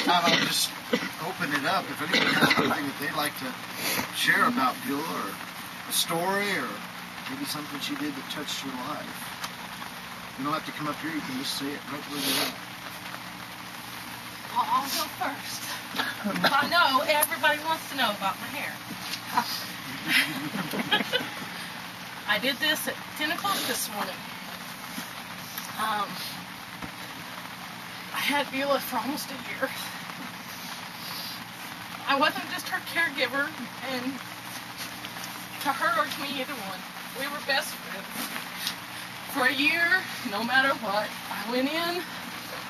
time I'll just open it up. If anyone has anything that they'd like to share about Buela, or a story, or maybe something she did that touched your life. You don't have to come up here. You can just say it right where you're at. Well, I'll go first. I know everybody wants to know about my hair. I did this at 10 o'clock this morning. I had Buela for almost a year. I wasn't just her caregiver, and to her or to me, either one. We were best friends. For a year, no matter what, I went in,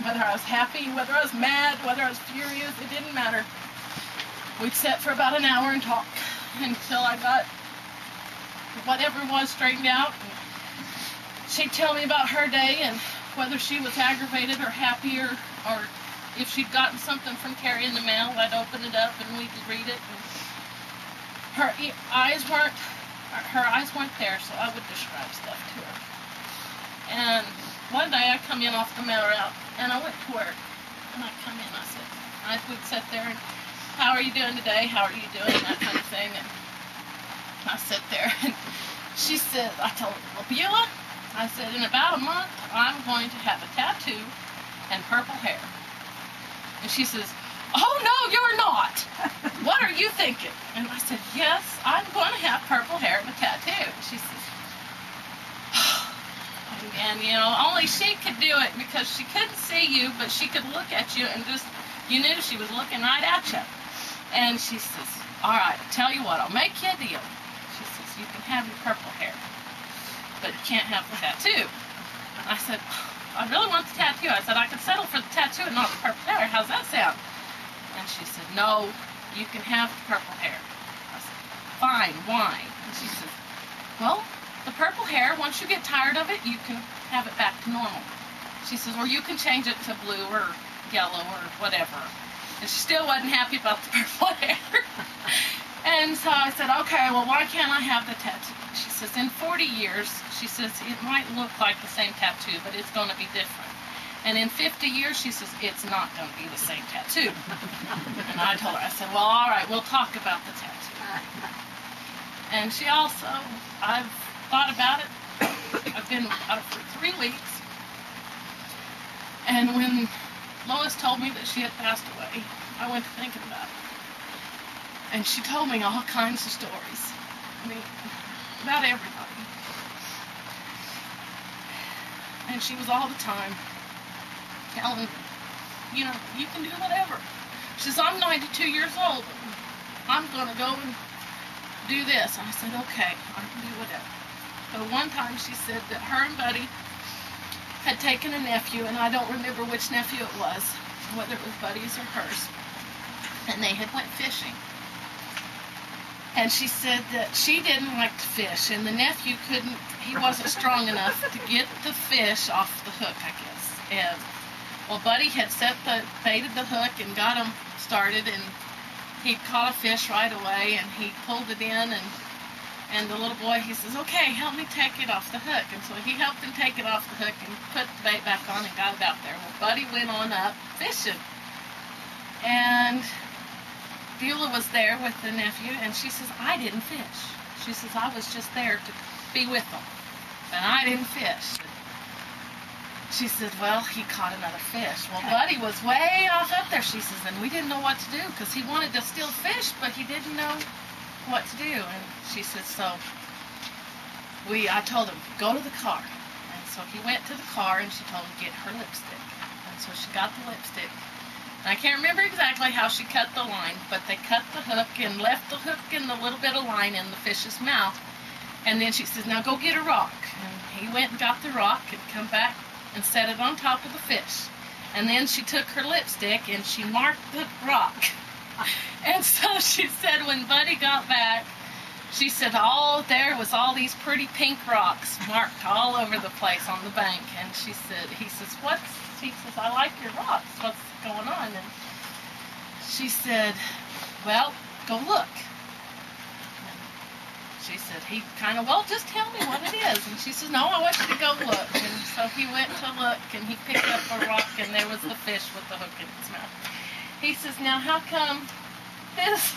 whether I was happy, whether I was mad, whether I was furious, it didn't matter. We'd sit for about an hour and talk until I got whatever was straightened out. And she'd tell me about her day and whether she was aggravated or happy, or if she'd gotten something from Carrie in the mail. I'd open it up and we'd read it. And her eyes weren't there, so I would describe stuff to her. And one day I come in off the mail route and I went to work, and I come in, we'd sit there and, how are you doing today? How are you doing? That kind of thing. And I sit there and she said, I told her, well, Buela, I said, in about a month, I'm going to have a tattoo and purple hair. And she says, oh, no, you're not. What are you thinking? And I said, yes, I'm going to have purple hair and a tattoo. And she says, and you know, only she could do it, because she couldn't see you, but she could look at you and just, you knew she was looking right at you. And she says, all right, tell you what, I'll make you a deal. She says, you can have your purple hair, but you can't have the tattoo. I said, I really want the tattoo. I said, I could settle for the tattoo and not the purple hair. How's that sound? And she said, no, you can have the purple hair. I said, fine, why? And she said, well, the purple hair, once you get tired of it, you can have it back to normal. She says, or you can change it to blue or yellow or whatever. And she still wasn't happy about the purple hair. And so I said, okay, well, why can't I have the tattoo? She says, in 40 years, she says, it might look like the same tattoo, but it's going to be different. And in 50 years, she says, it's not going to be the same tattoo. And I told her, I said, well, all right, we'll talk about the tattoo. And she also, I've thought about it. I've been out for 3 weeks. And when Lois told me that she had passed away, I went to thinking about it. And she told me all kinds of stories. I mean, about everybody. And she was all the time telling me, you know, you can do whatever. She says, I'm 92 years old. I'm going to go and do this. And I said, okay, I can do whatever. But one time she said that her and Buddy had taken a nephew, and I don't remember which nephew it was, whether it was Buddy's or hers, and they had went fishing. And she said that she didn't like to fish, and the nephew he wasn't strong enough to get the fish off the hook, I guess. And, well, Buddy had baited the hook and got him started, and he caught a fish right away, and he pulled it in, and the little boy, he says, okay, help me take it off the hook. And so he helped him take it off the hook and put the bait back on and got it out there. Well, Buddy went on up fishing. And Buela was there with the nephew, and she says, I didn't fish. She says, I was just there to be with them, and I didn't fish. She said, well, he caught another fish. Well, Buddy was way off up there, she says, and we didn't know what to do, because he wanted to still fish, but he didn't know what to do. And she said, so I told him, go to the car. And so he went to the car, and she told him, get her lipstick. And so she got the lipstick. I can't remember exactly how she cut the line, but they cut the hook and left the hook and the little bit of line in the fish's mouth. And then she says, now go get a rock. And he went and got the rock and come back and set it on top of the fish. And then she took her lipstick and she marked the rock. And so she said when Buddy got back, she said there was all these pretty pink rocks marked all over the place on the bank. And he says, she says, I like your rocks. What's going on? And she said, well, go look. And she said, well, just tell me what it is. And she says, no, I want you to go look. And so he went to look, and he picked up a rock, and there was the fish with the hook in its mouth. he says, now how come this?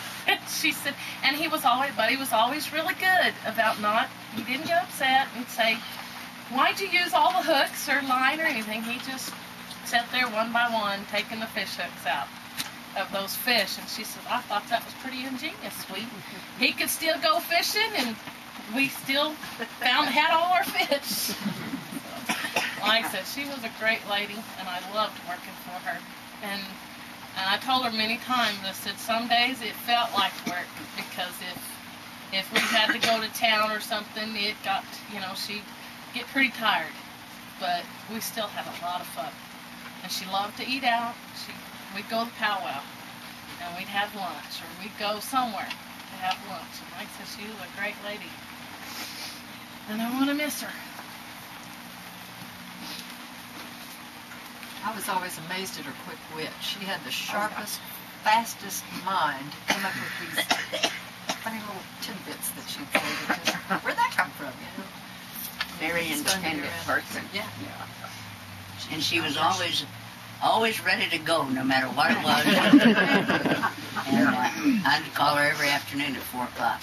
She said, and he was always really good about not, he didn't get upset and say, why'd you use all the hooks or line or anything? He just sat there one by one taking the fish hooks out of those fish. And she said, I thought that was pretty ingenious. He could still go fishing and we still had all our fish. Like I said, she was a great lady and I loved working for her. And I told her many times, I said, some days it felt like work because if we had to go to town or something, it got, she'd get pretty tired. But we still had a lot of fun. And she loved to eat out. We'd go to powwow and we'd have lunch, or we'd go somewhere to have lunch. And like I said, she was a great lady. And I want to miss her. I was always amazed at her quick wit. She had the sharpest, fastest mind to come up with these funny little tidbits that she'd say that just, where'd that come from, Very independent person. Yeah. And she was always ready to go, no matter what it was. And I'd call her every afternoon at 4 o'clock.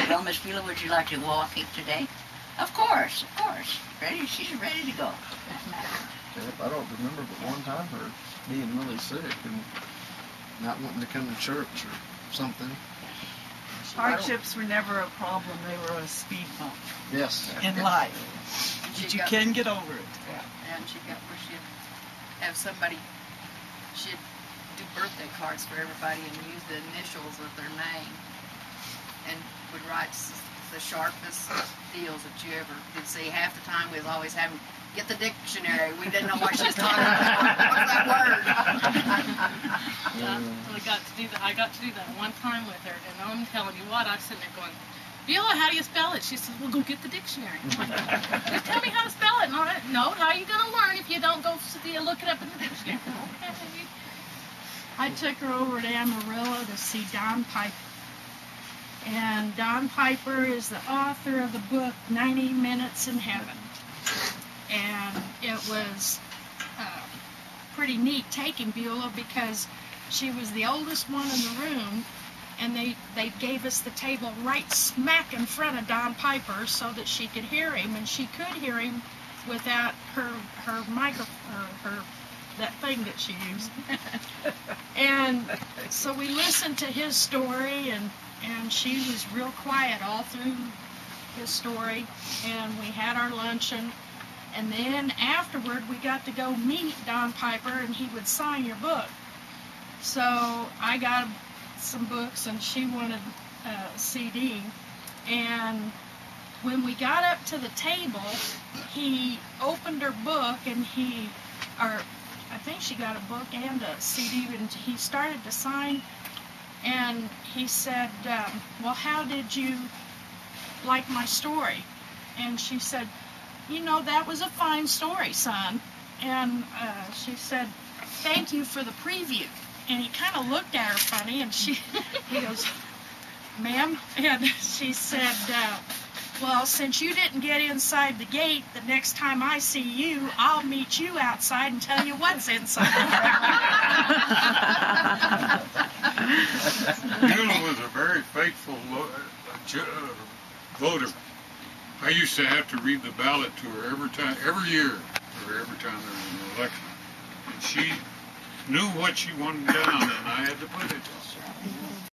Well, Miss Buela, would you like to go walking today? Of course. Ready? She's ready to go. I don't remember but one time her being really sick and not wanting to come to church or something. Hardships were never a problem. They were a speed bump Yes. in life. But you can get over it. And she got where she'd have somebody, she'd do birthday cards for everybody and use the initials of their name and would write the sharpest deals that you ever did see. Half the time we was always having, get the dictionary. We didn't know what she was talking about. What's that word? I got to do that one time with her, and I'm telling you what, I was sitting there going, Buela, how do you spell it? She said, well, go get the dictionary. I'm like, just tell me how to spell it. No, how are you going to learn if you don't go look it up in the dictionary? Okay. I took her over to Amarillo to see Don Piper. And Don Piper is the author of the book 90 Minutes in Heaven. And it was pretty neat taking Buela because she was the oldest one in the room, and they gave us the table right smack in front of Don Piper so that she could hear him, and she could hear him without her microphone, her that thing that she used. And so we listened to his story, and she was real quiet all through his story, and we had our luncheon. And then afterward, we got to go meet Don Piper, and he would sign your book. So I got some books, and she wanted a CD. And when we got up to the table, he opened her book, and I think she got a book and a CD, and he started to sign. And he said, well, how did you like my story? And she said, that was a fine story, son. And she said, thank you for the preview. And he kind of looked at her funny, and he goes, ma'am? And she said, well, since you didn't get inside the gate, the next time I see you, I'll meet you outside and tell you what's inside. Buela was a very faithful voter. I used to have to read the ballot to her every year, or every time there was an election. And she knew what she wanted down, and I had to